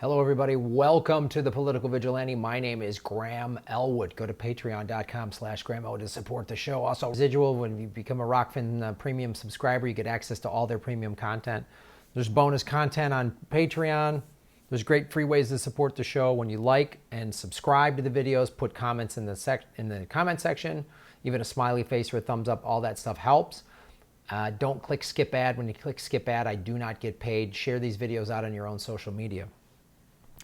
Hello, everybody. Welcome to the Political Vigilante. My name is Graham Elwood. Go to patreon.com/Graham Elwood to support the show. Also, residual, when you become a Rockfin premium subscriber, you get access to all their premium content. There's bonus content on Patreon. There's great free ways to support the show when you like and subscribe to the videos, put comments in the comment section, even a smiley face or a thumbs up. All that stuff helps. Don't click skip ad. When you click skip ad, I do not get paid. Share these videos out on your own social media.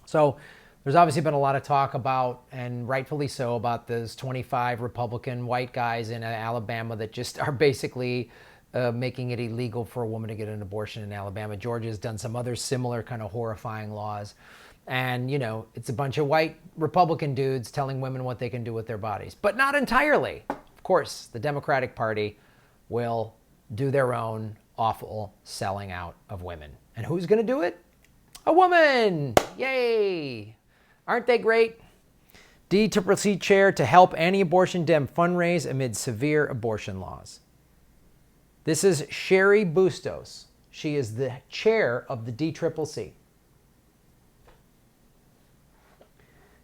So there's obviously been a lot of talk about, and rightfully so, about those 25 Republican white guys in Alabama that just are basically making it illegal for a woman to get an abortion in Alabama. Georgia's done some other similar kind of horrifying laws. And, you know, it's a bunch of white Republican dudes telling women what they can do with their bodies. But not entirely. Of course, the Democratic Party will do their own awful selling out of women. And who's going to do it? A woman! Yay! Aren't they great? DCCC chair to help anti-abortion Dem fundraise amid severe abortion laws. This is Cheri Bustos. She is the chair of the DCCC.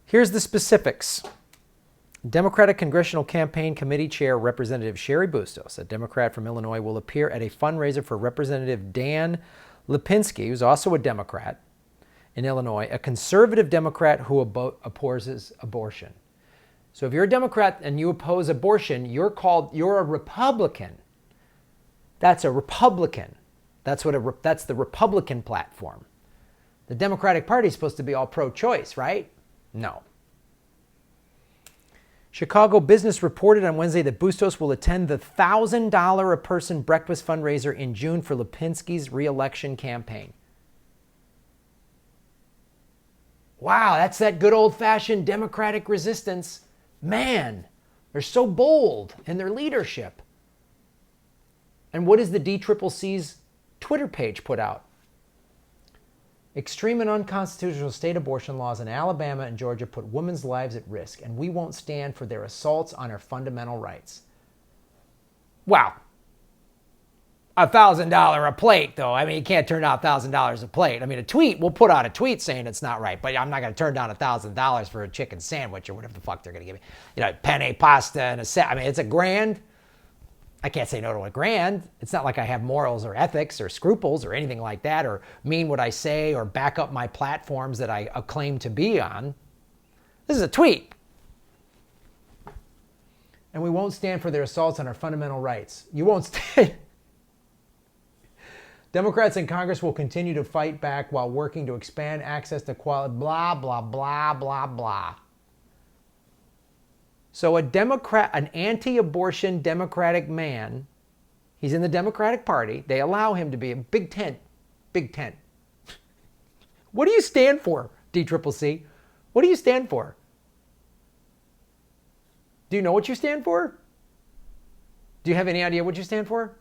Here's the specifics. Democratic Congressional Campaign Committee Chair Representative Cheri Bustos, a Democrat from Illinois, will appear at a fundraiser for Representative Dan Lipinski, who's also a Democrat in Illinois, a conservative Democrat who opposes abortion. So if you're a Democrat and you oppose abortion, you're a Republican. That's a Republican. That's the Republican platform. The Democratic Party is supposed to be all pro-choice, right? No. Chicago Business reported on Wednesday that Bustos will attend the $1,000 a person breakfast fundraiser in June for Lipinski's re-election campaign. Wow, that's that good old-fashioned Democratic resistance. Man, they're so bold in their leadership. And what does the DCCC's Twitter page put out? Extreme and unconstitutional state abortion laws in Alabama and Georgia put women's lives at risk, and we won't stand for their assaults on our fundamental rights. Wow. $1,000 a plate, though. I mean, you can't turn down $1,000 a plate. I mean, a tweet, we'll put out a tweet saying it's not right, but I'm not going to turn down $1,000 for a chicken sandwich or whatever the fuck they're going to give me. You know, penne pasta and a set. I mean, it's $1,000. I can't say no to $1,000. It's not like I have morals or ethics or scruples or anything like that, or mean what I say or back up my platforms that I claim to be on. This is a tweet. And we won't stand for their assaults on our fundamental rights. You won't stand. Democrats in Congress will continue to fight back while working to expand access to quality, blah, blah, blah, blah, blah. So an anti-abortion Democratic man, he's in the Democratic Party. They allow him to be a big tent. What do you stand for, DCCC? What do you stand for? Do you know what you stand for? Do you have any idea what you stand for?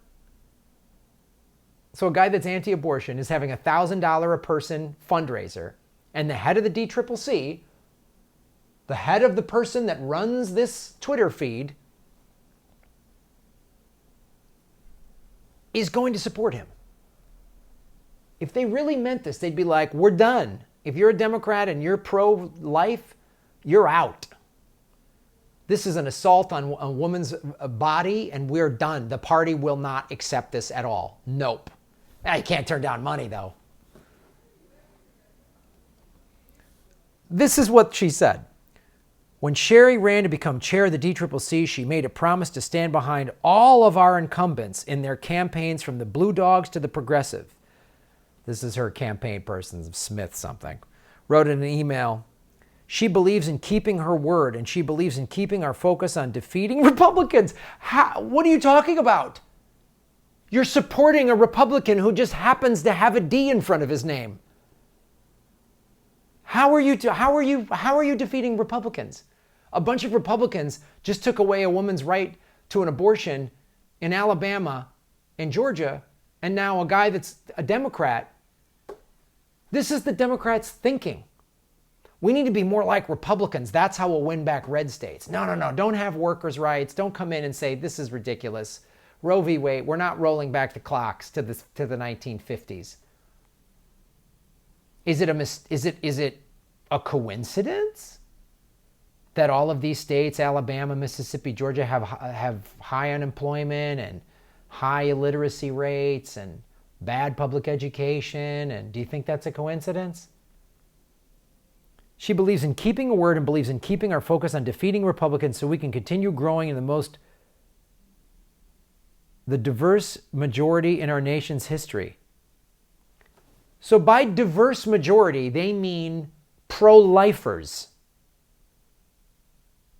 So a guy that's anti-abortion is having a $1,000 a person fundraiser, and the head of the DCCC, the head of the person that runs this Twitter feed, is going to support him. If they really meant this, they'd be like, we're done. If you're a Democrat and you're pro-life, you're out. This is an assault on a woman's body, and we're done. The party will not accept this at all. Nope. You can't turn down money, though. This is what she said. When Cheri ran to become chair of the DCCC, she made a promise to stand behind all of our incumbents in their campaigns, from the Blue Dogs to the Progressive. This is her campaign person, Smith something. Wrote in an email, she believes in keeping her word, and she believes in keeping our focus on defeating Republicans. What are you talking about? You're supporting a Republican who just happens to have a D in front of his name. How are you defeating Republicans? A bunch of Republicans just took away a woman's right to an abortion in Alabama and Georgia, and now a guy that's a Democrat. This is the Democrats' thinking. We need to be more like Republicans. That's how we'll win back red states. No. Don't have workers' rights. Don't come in and say, this is ridiculous. Roe v. Wade, we're not rolling back the clocks to the 1950s. Is it a coincidence that all of these states, Alabama, Mississippi, Georgia, have high unemployment and high illiteracy rates and bad public education? And do you think that's a coincidence? She believes in keeping a word and believes in keeping our focus on defeating Republicans so we can continue growing in the diverse majority in our nation's history. So by diverse majority, they mean pro-lifers.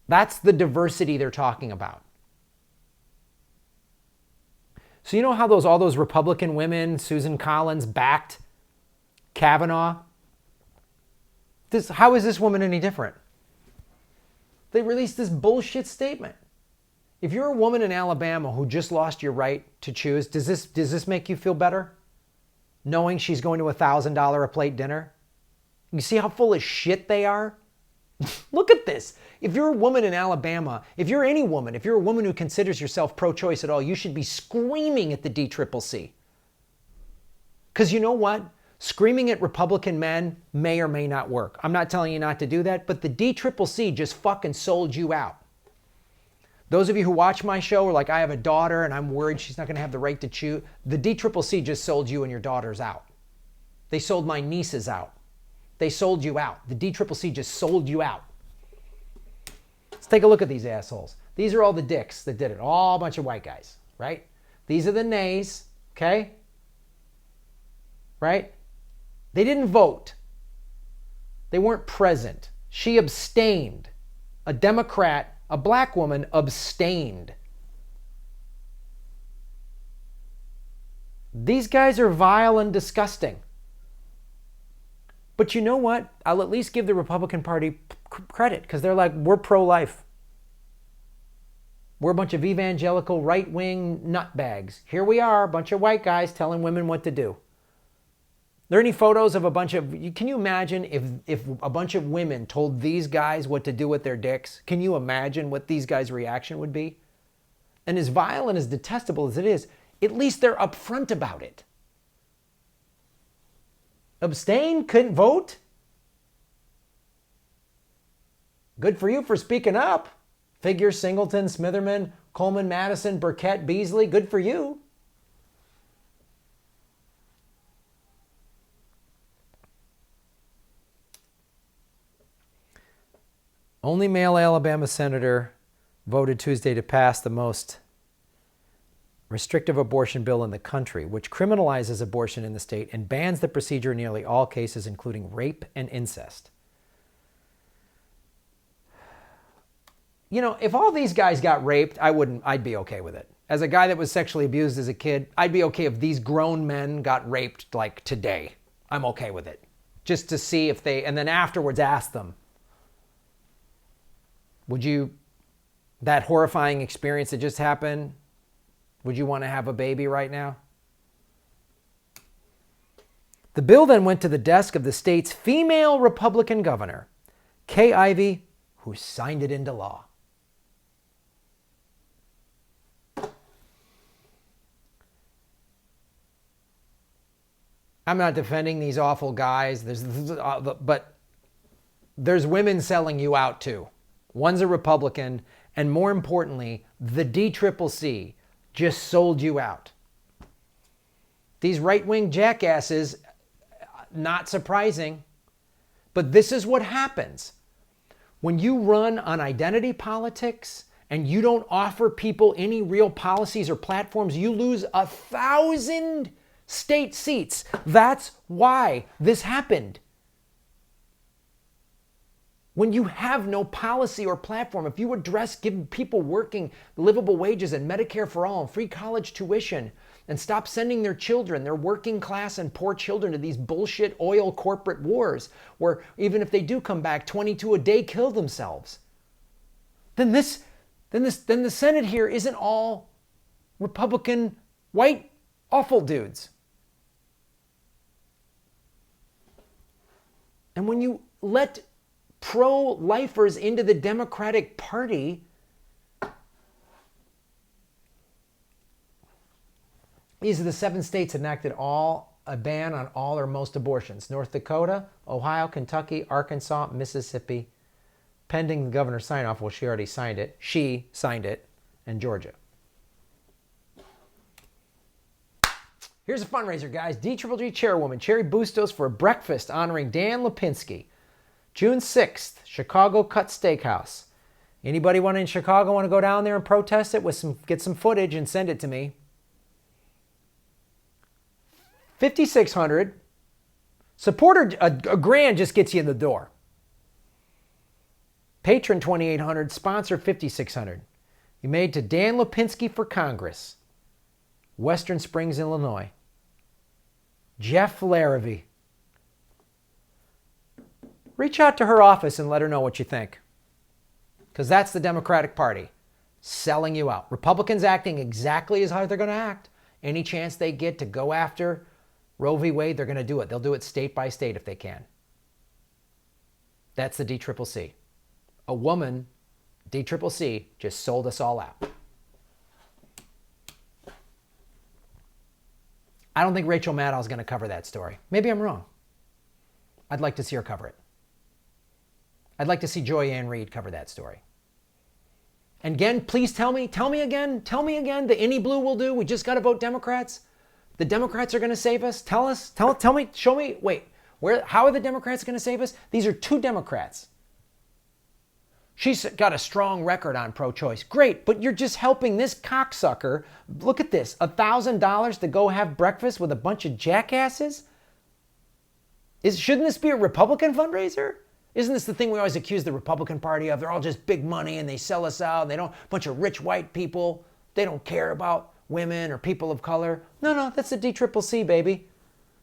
That's the diversity they're talking about. So you know how all those Republican women, Susan Collins, backed Kavanaugh? How is this woman any different? They released this bullshit statement. If you're a woman in Alabama who just lost your right to choose, does this make you feel better? Knowing she's going to $1,000 a plate dinner? You see how full of shit they are? Look at this. If you're a woman in Alabama, if you're any woman, if you're a woman who considers yourself pro-choice at all, you should be screaming at the DCCC. Because you know what? Screaming at Republican men may or may not work. I'm not telling you not to do that, but the DCCC just fucking sold you out. Those of you who watch my show are like, I have a daughter and I'm worried she's not going to have the right to choose. The DCCC just sold you and your daughters out. They sold my nieces out. They sold you out. The DCCC just sold you out. Let's take a look at these assholes. These are all the dicks that did it. All a bunch of white guys, right? These are the nays, okay? Right? They didn't vote. They weren't present. She abstained. A Democrat, a black woman, abstained. These guys are vile and disgusting. But you know what? I'll at least give the Republican Party credit because they're like, we're pro-life. We're a bunch of evangelical right-wing nutbags. Here we are, a bunch of white guys telling women what to do. Are there any photos of a bunch of... Can you imagine if a bunch of women told these guys what to do with their dicks? Can you imagine what these guys' reaction would be? And as vile and as detestable as it is, at least they're upfront about it. Abstain? Couldn't vote? Good for you for speaking up. Figure, Singleton, Smitherman, Coleman, Madison, Burkett, Beasley. Good for you. Only male Alabama senator voted Tuesday to pass the most restrictive abortion bill in the country, which criminalizes abortion in the state and bans the procedure in nearly all cases, including rape and incest. You know, if all these guys got raped, I'd be okay with it. As a guy that was sexually abused as a kid, I'd be okay if these grown men got raped like today. I'm okay with it. Just to see if and then afterwards ask them, that horrifying experience that just happened, would you want to have a baby right now? The bill then went to the desk of the state's female Republican governor, Kay Ivey, who signed it into law. I'm not defending these awful guys, but there's women selling you out too. One's a Republican, and more importantly, the DCCC just sold you out. These right-wing jackasses, not surprising, but this is what happens. When you run on identity politics and you don't offer people any real policies or platforms, you lose 1,000 state seats. That's why this happened. When you have no policy or platform, if you address giving people working livable wages and Medicare for all and free college tuition and stop sending their children, their working class and poor children, to these bullshit oil corporate wars where even if they do come back, 22 a day kill themselves, then the Senate here isn't all Republican white awful dudes. And when you let pro-lifers into the Democratic Party, these are the 7 states that enacted all a ban on all or most abortions. North Dakota, Ohio, Kentucky, Arkansas, Mississippi. Pending the governor's sign-off. Well, she already signed it. She signed it. And Georgia. Here's a fundraiser, guys. DCCC chairwoman Cheri Bustos for a breakfast honoring Dan Lipinski. June 6th, Chicago Cut Steakhouse. Anybody in Chicago want to go down there and protest it get some footage and send it to me. 5,600. Supporter, a grand just gets you in the door. Patron 2,800. Sponsor 5,600. You made to Dan Lipinski for Congress. Western Springs, Illinois. Jeff Larrabee. Reach out to her office and let her know what you think. Because that's the Democratic Party selling you out. Republicans acting exactly as how they're going to act. Any chance they get to go after Roe v. Wade, they're going to do it. They'll do it state by state if they can. That's the DCCC. A woman, DCCC, just sold us all out. I don't think Rachel Maddow is going to cover that story. Maybe I'm wrong. I'd like to see her cover it. I'd like to see Joy Ann Reid cover that story. And again, please tell me again that any blue will do. We just got to vote Democrats. The Democrats are going to save us. Tell me, show me. Wait, how are the Democrats going to save us? These are two Democrats. She's got a strong record on pro-choice. Great, but you're just helping this cocksucker. Look at this, $1,000 to go have breakfast with a bunch of jackasses? Shouldn't this be a Republican fundraiser? Isn't this the thing we always accuse the Republican Party of? They're all just big money and they sell us out. A bunch of rich white people. They don't care about women or people of color. No, that's the DCCC, baby.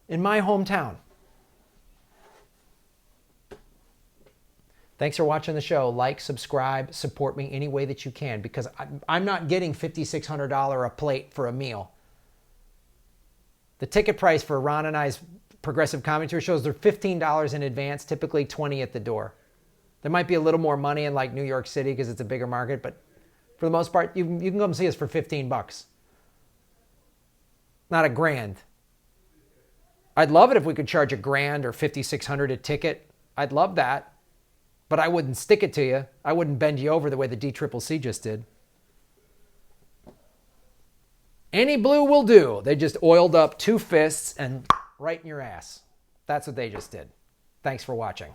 In my hometown. Thanks for watching the show. Like, subscribe, support me any way that you can because I'm not getting $5,600 a plate for a meal. The ticket price for Ron and I's progressive commentary shows, they're $15 in advance, typically $20 at the door. There might be a little more money in like New York City because it's a bigger market, but for the most part, you can come see us for $15. Not a grand. I'd love it if we could charge $1,000 or $5,600 a ticket. I'd love that. But I wouldn't stick it to you. I wouldn't bend you over the way the DCCC just did. Any blue will do. They just oiled up 2 fists and right in your ass. That's what they just did. Thanks for watching.